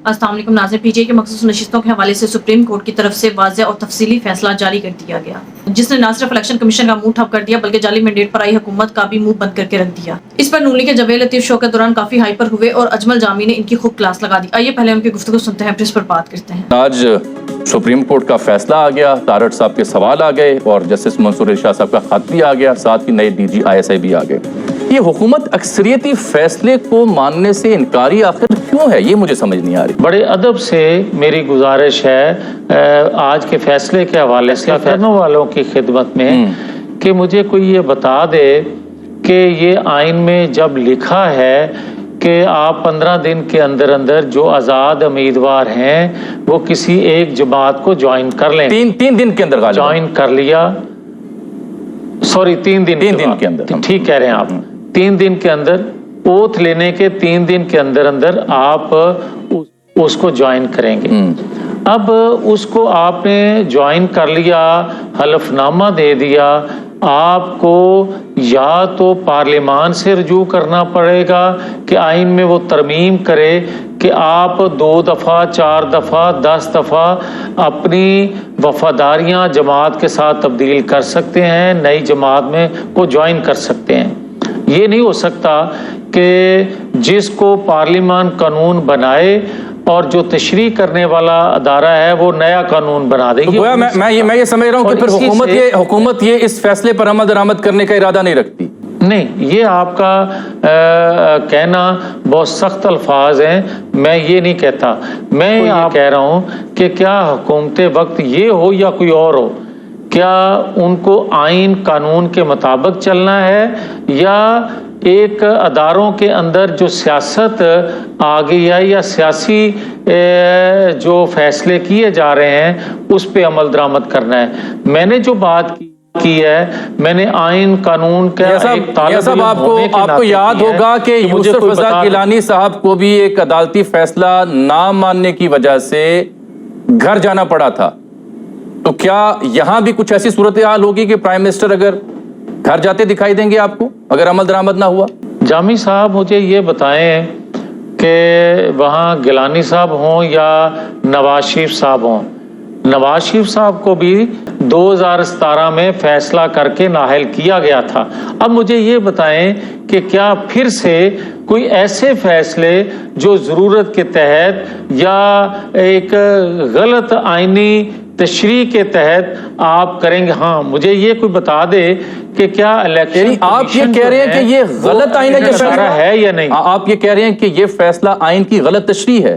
अस्सलाम वालेकुम नाज़रीन, पीटीआई के मखसूस नशिस्तों के हवाले से सुप्रीम कोर्ट की तरफ से वाज़ेह और तफसीली फैसला जारी कर दिया गया, जिसने न सिर्फ इलेक्शन कमीशन का मुंह ठप कर दिया बल्कि जाली मैंडेट पर आई हुकूमत का भी मुंह बंद करके रख दिया। इस पर नून लीग के जवेद लतीफ शो के दौरान काफी हाइपर हुए और अजमल जामी ने इनकी खूब क्लास लगा दी। आइए पहले उनकी गुफ्तगू सुनते हैं, फिर इस पर बात करते हैं। आज सुप्रीम कोर्ट का फैसला आ गया, तारड़ साहब के सवाल आ गए और जस्टिस मंसूर इरशाद साहब का खत भी आ गया, साथ ही नए डीजी ISI भी आ गए। ये हुकूमत अक्सरियती फैसले को मानने से इनकारी आखिर क्यों है, ये मुझे समझ नहीं आ रही। बड़े अदब से मेरी गुजारिश है आज के फैसले के हवाले से फैसलों वालों की खिदमत में कि मुझे कोई ये बता दे कि ये आइन में जब लिखा है कि आप 15 दिन के अंदर अंदर जो आज़ाद उम्मीदवार हैं वो किसी एक जमात को ज्वाइन कर लें। तीन दिन के अंदर ज्वाइन कर लिया, सॉरी 3 दिन के अंदर, ठीक कह रहे हैं आप। 3 दिन के अंदर, ओथ लेने के 3 दिन के अंदर अंदर आप उसको ज्वाइन करेंगे। अब उसको आपने ज्वाइन कर लिया, हलफनामा दे दिया, आपको या तो पार्लियामान से रजू करना पड़ेगा कि आइन में वो तरमीम करे कि आप 2 दफ़ा 4 दफ़ा 10 दफ़ा अपनी वफादारियां जमात के साथ तब्दील कर सकते हैं, नई जमात में को ज्वाइन कर सकते हैं। ये नहीं हो सकता कि जिसको पार्लियामान कानून बनाए और जो तशरीह करने वाला अदारा है वो नया कानून बना देगी। तो मैं ये समझ रहा हूँ कि फिर हुकूमत ये इस फैसले पर अमल दरामद करने का इरादा नहीं रखती। नहीं, ये आपका कहना बहुत सख्त अल्फाज हैं, मैं ये नहीं कहता। मैं ये कह रहा हूँ कि क्या हुकूमत वक्त ये हो या कोई और हो, क्या उनको आइन कानून के मुताबिक चलना है या एक अदारों के अंदर जो सियासत आ गई है या सियासी जो फैसले किए जा रहे हैं उस पे अमल दरामद करना है। मैंने जो बात की है, मैंने आइन कानून का आपको याद होगा कि यूसुफ रज़ा गिलानी साहब को भी एक अदालती फैसला ना मानने की वजह से घर जाना पड़ा था। तो क्या यहां भी कुछ ऐसी सूरत हाल होगी कि प्राइम मिनिस्टर अगर घर जाते दिखाई देंगे आपको अगर अमल दरामद ना हुआ? जामी साहब मुझे ये बताएं कि वहाँ गिलानी साहब हों या नवाज शरीफ साहब हों, नवाज शरीफ साहब को भी 2017 में फैसला करके नाअहल किया गया था। अब मुझे ये बताएं कि क्या फिर से कोई ऐसे फैसले जो ज़रूरत के तहत या एक गलत आइनी तशरीह के तहत आप करेंगे? हाँ, मुझे ये कोई बता दे कि क्या इलेक्शन आप ये कह रहे हैं कि ये गलत आइन है या नहीं? आप ये कह रहे हैं कि ये फैसला आइन की गलत तशरीह है?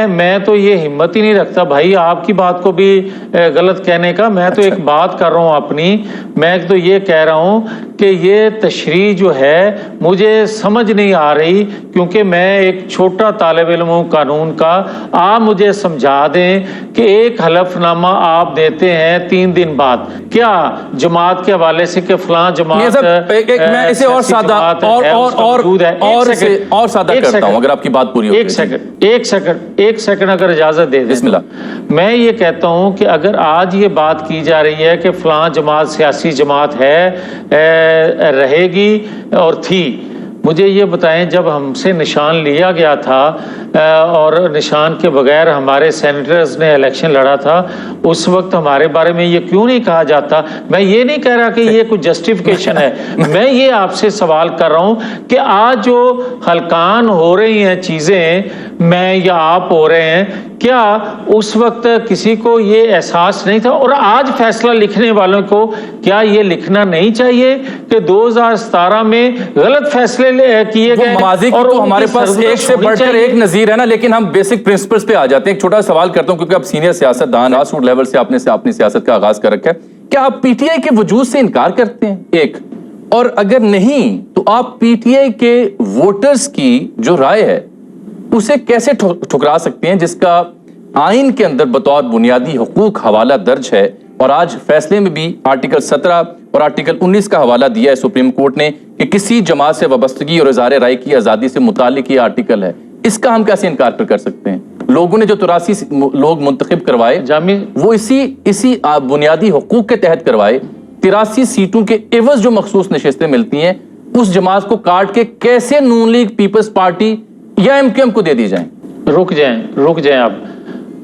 मैं तो ये हिम्मत ही नहीं रखता भाई आपकी बात को भी गलत कहने का। मैं तो एक बात कर रहा हूँ अपनी, मैं तो ये कह रहा हूँ कि ये तशरीह जो है मुझे समझ नहीं आ रही, क्योंकि मैं एक छोटा तालिब इल्म हूँ कानून का। आप मुझे समझा दें कि एक हलफनामा आप देते हैं 3 दिन बाद, क्या जमात के हवाले से कि फलां जमात मैं इसे और सादा और सादा करता हूं अगर आपकी बात पूरी हो। एक सेकंड अगर इजाजत दे दें। मैं ये कहता हूं कि अगर आज ये बात की जा रही है कि फलां जमात सियासी जमात है, रहेगी और थी, मुझे ये बताएं जब हमसे निशान लिया गया था और निशान के बगैर हमारे सेनेटर्स ने इलेक्शन लड़ा था, उस वक्त हमारे बारे में ये क्यों नहीं कहा जाता? मैं ये नहीं कह रहा कि ये कुछ जस्टिफिकेशन है, मैं ये आपसे सवाल कर रहा हूँ कि आज जो हलकान हो रही हैं चीज़ें, मैं या आप हो रहे हैं, क्या उस वक्त किसी को ये एहसास नहीं था? और आज फैसला लिखने वालों को क्या ये लिखना नहीं चाहिए कि 2017 में गलत फैसले किए गए? माजी की तो हमारे पास एक से बढ़कर एक नजीर है ना, लेकिन हम बेसिक प्रिंसिपल्स पे आ जाते हैं। एक छोटा सवाल करता हूं क्योंकि आप सीनियर सियासतदान, ग्रास रूट लेवल से आपने अपनी सियासत का आगाज कर रखा है। क्या आप पीटीआई के वजूद से इनकार करते हैं? एक, और अगर नहीं तो आप पीटीआई के वोटर्स की जो राय है उसे कैसे ठुकरा सकते हैं, जिसका आइन के अंदर बतौर बुनियादी हुकूक हवाला दर्ज है? और आज फैसले में भी आर्टिकल 17 और आर्टिकल 19 का हवाला दिया है सुप्रीम कोर्ट ने कि किसी जमात से वाबस्तगी और इज़हार राय की आज़ादी से मुताल्लिक ये आर्टिकल है। इसका हम कैसे इनकार कर सकते हैं? लोगों ने जो 83 लोग मुंतखब करवाए जामी, वो इसी बुनियादी हुकूक के तहत करवाए। 83 सीटों के एवज जो मखसूस नशिस्तें मिलती हैं, उस जमात को काट के कैसे नून लीग, पीपल्स पार्टी یا MQM کو دے دی جائیں؟ رک جائیں آپ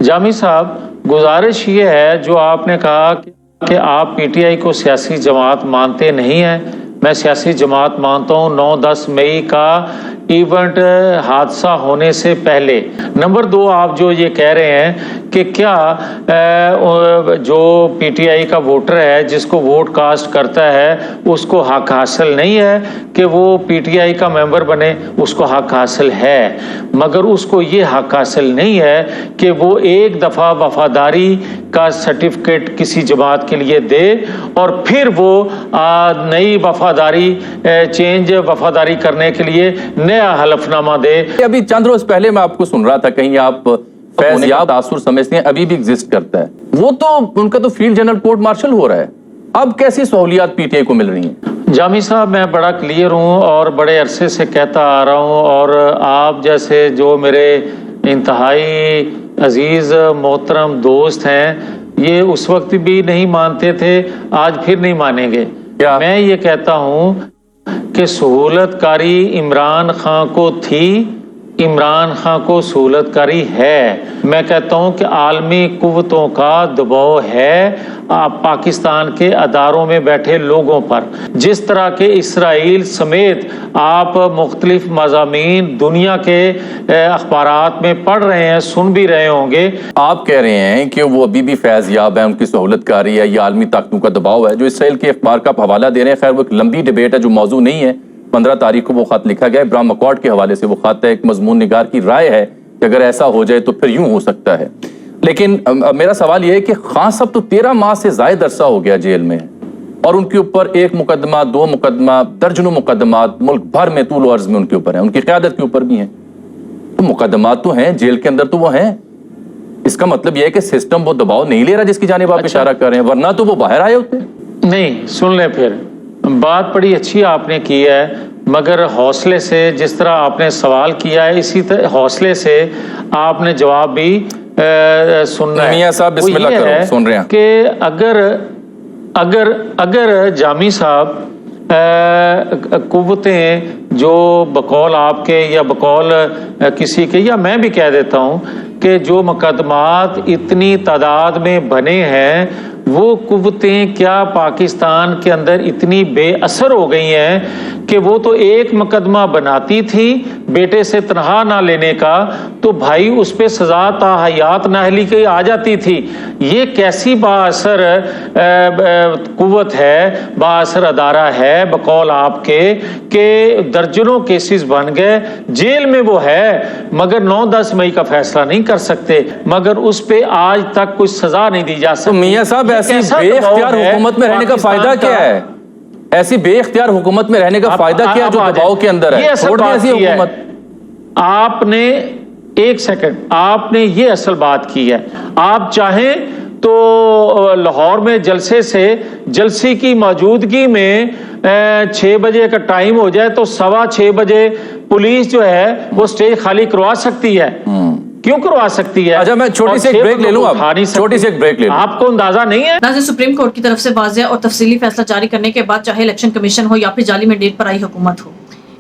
جامی صاحب، گزارش یہ ہے جو آپ نے کہا کہ آپ PTI کو سیاسی جماعت مانتے نہیں ہیں، میں سیاسی جماعت مانتا ہوں 9-10 مئی کا ایونٹ حادثہ ہونے سے پہلے۔ نمبر 2، آپ جو یہ کہہ رہے ہیں کہ کیا جو PTI کا ووٹر ہے جس کو ووٹ کاسٹ کرتا ہے اس کو حق حاصل نہیں ہے کہ وہ PTI کا ممبر بنے؟ اس کو حق حاصل ہے، مگر اس کو یہ حق حاصل نہیں ہے کہ وہ ایک دفعہ وفاداری کا سرٹیفکیٹ کسی جماعت کے لیے دے اور پھر وہ نئی وفاداری وفاداری کرنے کے لیے نیا حلف نامہ دے۔ ابھی چند روز پہلے میں آپ کو سن رہا تھا کہیں آپ فیض یاب تاثر سمجھتے ہیں ابھی بھی ایگزسٹ کرتا ہے، وہ تو ان کا تو فیلڈ جنرل کورٹ مارشل ہو رہا ہے، اب کیسی سہولیات PTI کو مل رہی ہیں؟ جامی صاحب، میں بڑا کلیئر ہوں اور بڑے عرصے سے کہتا آ رہا ہوں، اور آپ جیسے جو میرے انتہائی عزیز محترم دوست ہیں یہ اس وقت بھی نہیں مانتے تھے، آج پھر نہیں مانیں گے۔ میں یہ کہتا ہوں کہ سہولت کاری عمران خان کو تھی، عمران خان کو سہولت کاری ہے۔ میں کہتا ہوں کہ عالمی قوتوں کا دباؤ ہے پاکستان کے اداروں میں بیٹھے لوگوں پر، جس طرح کے اسرائیل سمیت آپ مختلف مضامین دنیا کے اخبارات میں پڑھ رہے ہیں، سن بھی رہے ہوں گے۔ آپ کہہ رہے ہیں کہ وہ ابھی بھی فیض یاب ہے، ان کی سہولت کاری ہے، یہ عالمی طاقتوں کا دباؤ ہے، جو اسرائیل کے اخبار کا آپ حوالہ دے رہے ہیں۔ خیر وہ ایک لمبی ڈیبیٹ ہے جو موضوع نہیں ہے، 15 تاریخ کو وہ خط لکھا گیا ہے، ابراہم اکارڈ کے حوالے سے وہ خط ہے، ایک مضمون نگار کی رائے ہے کہ اگر ایسا ہو جائے تو پھر یوں ہو سکتا ہے۔ لیکن میرا سوال یہ ہے کہ خان صاحب تو 13 ماہ سے زائد عرصہ ہو گیا جیل میں، اور ان کے اوپر 1 مقدمہ 2 مقدمہ درجنوں مقدمات ملک بھر میں طول و عرض میں ان کے اوپر ہیں، ان کی قیادت کے اوپر بھی ہیں، تو مقدمات تو ہیں جیل کے اندر، تو وہ ہیں۔ اس کا مطلب یہ ہے کہ سسٹم وہ دباؤ نہیں لے رہا جس کی جانب آپ اشارہ کر رہے ہیں، ورنہ تو وہ باہر آئے ہوتے۔ نہیں، سن لیں، پھر بات بڑی اچھی آپ نے کی ہے، مگر حوصلے سے جس طرح آپ نے سوال کیا ہے اسی طرح حوصلے سے آپ نے جواب بھی سننا ہے۔ میاں صاحب بسم اللہ کرو، سن رہے ہیں کہ اگر جامی صاحب قوتیں جو بقول آپ کے یا بقول کسی کے یا میں بھی کہہ دیتا ہوں کہ جو مقدمات اتنی تعداد میں بنے ہیں وہ قوتیں کیا پاکستان کے اندر اتنی بے اثر ہو گئی ہیں کہ وہ تو ایک مقدمہ بناتی تھی بیٹے سے تنہا نہ لینے کا تو بھائی اس پہ سزا تا حیات نااہلی کی آ جاتی تھی۔ یہ کیسی بااثر قوت ہے، بااثر ادارہ ہے بقول آپ کے کہ درجنوں کیسز بن گئے، جیل میں وہ ہے مگر 9-10 مئی کا فیصلہ نہیں کر سکتے، مگر اس پہ آج تک کوئی سزا نہیں دی جا سکتی۔ میاں صاحب ایسی بے اختیار حکومت میں رہنے کا فائدہ کیا ہے؟ ایسی بے اختیار حکومت میں رہنے کا فائدہ کیا جو دباؤ کے اندر ہے؟ چھوڑ دیں ایسی حکومت۔ آپ نے ایک سیکنڈ، آپ نے یہ اصل بات کی ہے، آپ چاہیں تو لاہور میں جلسے کی موجودگی میں 6 بجے کا ٹائم ہو جائے تو 6:15 بجے پولیس جو ہے وہ سٹیج خالی کروا سکتی ہے۔ کیوں کروا سکتی ہے؟ اچھا میں چھوٹی سی ایک بریک لے لوں، چھوٹی سی ایک بریک لے لوں۔ آپ کو اندازہ نہیں ہے؟ ناظرین، سپریم کورٹ کی طرف سے واضح اور تفصیلی فیصلہ جاری کرنے کے بعد چاہے الیکشن کمیشن ہو یا پھر جعلی مینڈیٹ پر آئی حکومت ہو،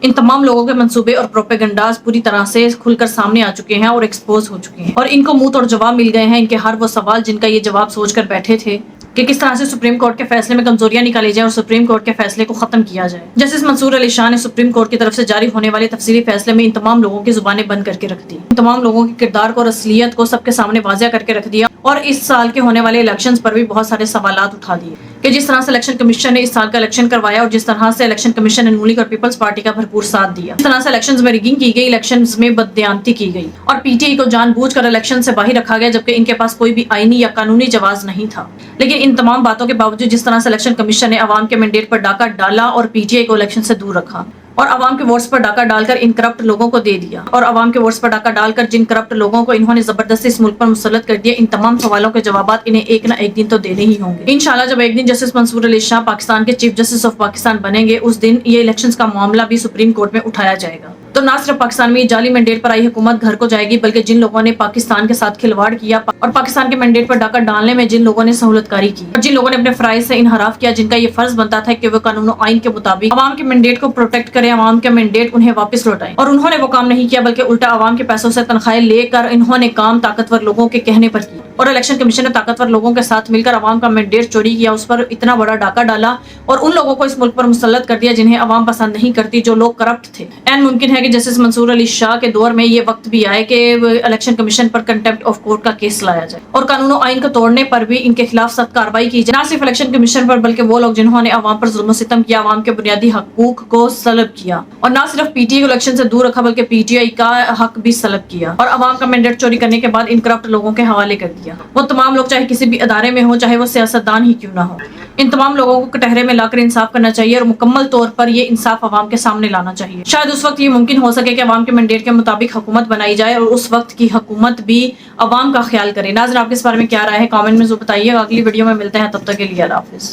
ان تمام لوگوں کے منصوبے اور پروپیگنڈاز پوری طرح سے کھل کر سامنے آ چکے ہیں اور ایکسپوز ہو چکے ہیں، اور ان کو منہ توڑ جواب مل گئے ہیں ان کے ہر وہ سوال جن کا یہ جواب سوچ کر بیٹھے تھے کہ کس طرح سے سپریم کورٹ کے فیصلے میں کمزوریاں نکالی جائیں اور سپریم کورٹ کے فیصلے کو ختم کیا جائے۔ جسٹس منصور علی شاہ نے سپریم کورٹ کی طرف سے جاری ہونے والے تفصیلی فیصلے میں ان تمام لوگوں کی زبانیں بند کر کے رکھ دی، ان تمام لوگوں کے کردار کو اور اصلیت کو سب کے سامنے واضح کر کے رکھ دیا، اور اس سال کے ہونے والے الیکشنز پر بھی بہت سارے سوالات اٹھا دیے کہ جس طرح سے الیکشن کمیشن نے اس سال کا الیکشن کروایا اور جس طرح سے الیکشن کمیشن نے نون لیگ اور پیپلز پارٹی کا بھرپور ساتھ دیا، جس طرح سے الیکشنز میں ریگنگ کی گئی، الیکشنز میں بددیانتی کی گئی اور PTI کو جان بوجھ کر الیکشن سے باہر رکھا گیا جبکہ ان کے پاس کوئی بھی آئینی یا قانونی جواز نہیں تھا۔ لیکن ان تمام باتوں کے باوجود جس طرح سے الیکشن کمیشن نے عوام کے مینڈیٹ پر ڈاکہ ڈالا اور PTI کو الیکشن سے دور رکھا اور عوام کے ووٹس پر ڈاکہ ڈال کر ان کرپٹ لوگوں کو دے دیا، اور عوام کے ووٹس پر ڈاکہ ڈال کر جن کرپٹ لوگوں کو انہوں نے زبردستی اس ملک پر مسلط کر دیا، ان تمام سوالوں کے جوابات انہیں ایک نہ ایک دن تو دینے ہی ہوں گے۔ انشاءاللہ جب ایک دن جسٹس منصور علی شاہ پاکستان کے چیف جسٹس آف پاکستان بنیں گے اس دن یہ الیکشنز کا معاملہ بھی سپریم کورٹ میں اٹھایا جائے گا तो ना सिर्फ पाकिस्तान में जाली मैंडेट पर आई हुकूमत घर को जाएगी, बल्कि जिन लोगों ने पाकिस्तान के साथ खिलवाड़ किया और पाकिस्तान के मैंडेट पर डाका डालने में जिन लोगों ने सहूलतकारी की और जिन लोगों ने अपने फराइज से इनहराफ किया, जिनका ये फर्ज बनता था कि वो कानून और आइन के मुताबिक अवाम के मैंडेट को प्रोटेक्ट करें, अवाम के मैंडेट उन्हें वापस लौटाएं, और उन्होंने वो काम नहीं किया, बल्कि उल्टा अवाम के पैसों से तनख्वाहें लेकर इन्होंने काम ताकतवर लोगों के कहने पर किया। और इलेक्शन कमीशन ने ताकतवर लोगों के साथ मिलकर अवाम का मैंडेट चोरी किया, उस पर इतना बड़ा डाका डाला और उन लोगों को इस मुल्क पर मुसल्लत कर दिया जिन्हें अवाम पसंद नहीं करती, जो लोग करप्ट थे। एन मुमकिन है कि जस्टिस मंसूर अली शाह के दौर में ये वक्त भी आए कि इलेक्शन कमीशन पर कंटेम्प्ट ऑफ कोर्ट का केस लाया जाए और कानून और आइन को तोड़ने पर भी इनके खिलाफ सख्त कार्रवाई की जाए। न सिर्फ इलेक्शन कमीशन पर, बल्कि वो लोग जिन्होंने अवाम पर जुल्म सितम किया, अवाम के बुनियादी हकूक को सलब किया, और न सिर्फ पीटीआई को इलेक्शन से दूर रखा, बल्कि पीटीआई का हक भी सलब किया और अवाम का मैंडेट चोरी करने के बाद इन करप्ट लोगों के हवाले कर दिया। वो तमाम लोग चाहे किसी भी अदारे में हो, चाहे वो सियासतदान ही क्यों ना हो, इन तमाम लोगों को कटहरे में लाकर इंसाफ करना चाहिए और मुकम्मल तौर पर ये इंसाफ अवाम के सामने लाना चाहिए। शायद उस वक्त ये मुमकिन हो सके कि अवाम के मैंडेट के मुताबिक हुकूमत बनाई जाए और उस वक्त की हुकूमत भी अवाम का ख्याल करे। नाज़रीन, आपके इस बारे में क्या राय है? कमेंट में ज़रूर बताइएगा। अगली वीडियो में मिलते हैं, तब तक के लिए अल्लाह हाफिज़।